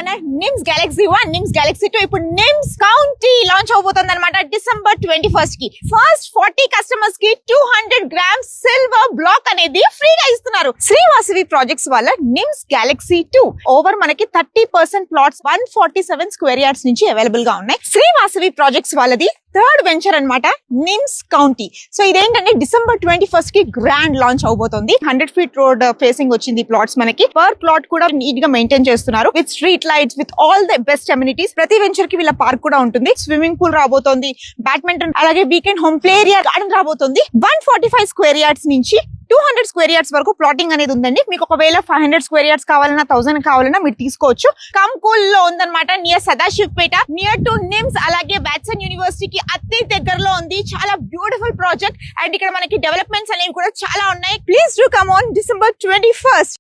మన NIMS Galaxy 1, NIMS Galaxy 2, ఇప్పుడు NIMS county launch అవబోతుంది అనమాట December 21st కి. ఫస్ట్ 40 కస్టమర్స్ కి 200 grams సిల్వర్ బ్లాక్ అనేది ఫ్రీగా ఇస్తున్నారు. శ్రీవాసవి ప్రాజెక్ట్స్ వాళ్ళ నిమ్స్ గెలాక్సీ 2 ఓవర్ మనకి 30% ప్లాట్స్ 147 స్క్వేర్ యార్డ్స్ నుంచి అవైలబుల్ గా ఉన్నాయి. శ్రీవాసవి ప్రాజెక్ట్స్ వాళ్ళది థర్డ్ వెంచర్ అన్నమాట నిమ్స్ కౌంటీ. సో ఇదేంటంటే December 21st కి గ్రాండ్ లాంచ్ అవబోతుంది. 100 feet రోడ్ ఫేసింగ్ వచ్చింది ప్లాట్స్ మనకి. పర్ ప్లాట్ కూడా నీట్ గా మెయింటైన్ చేస్తున్నారు with street lights, with all the best amenities. ప్రతి వెంచర్ కి వీళ్ళ పార్క్ కూడా ఉంటుంది. స్విమ్మింగ్ పూల్ రాబోతోంది, బ్యాడ్మింటన్ అలాగే weekend home play area garden రాబోతుంది. 145 స్క్వేర్ యార్డ్స్ నుంచి 200 స్క్వేర్ యార్డ్స్ వరకు ప్లాటింగ్ అనేది ఉందండి. మీకు ఒకవేళ 500 స్క్వేర్ యార్డ్స్ కావాలన్నా 1000 కావాలన్నా మీరు తీసుకోవచ్చు. కంకూల్ లో ఉందన్నమాట, near Sadashivpet, near to NIMS అలాగే బ్యాట్సన్ యూనివర్సిటీకి అతి దగ్గరలో ఉంది. చాలా బ్యూటిఫుల్ ప్రాజెక్ట్ అండ్ ఇక్కడ మనకి డెవలప్మెంట్స్ అనేవి కూడా చాలా ఉన్నాయి. Please do come on December 21st.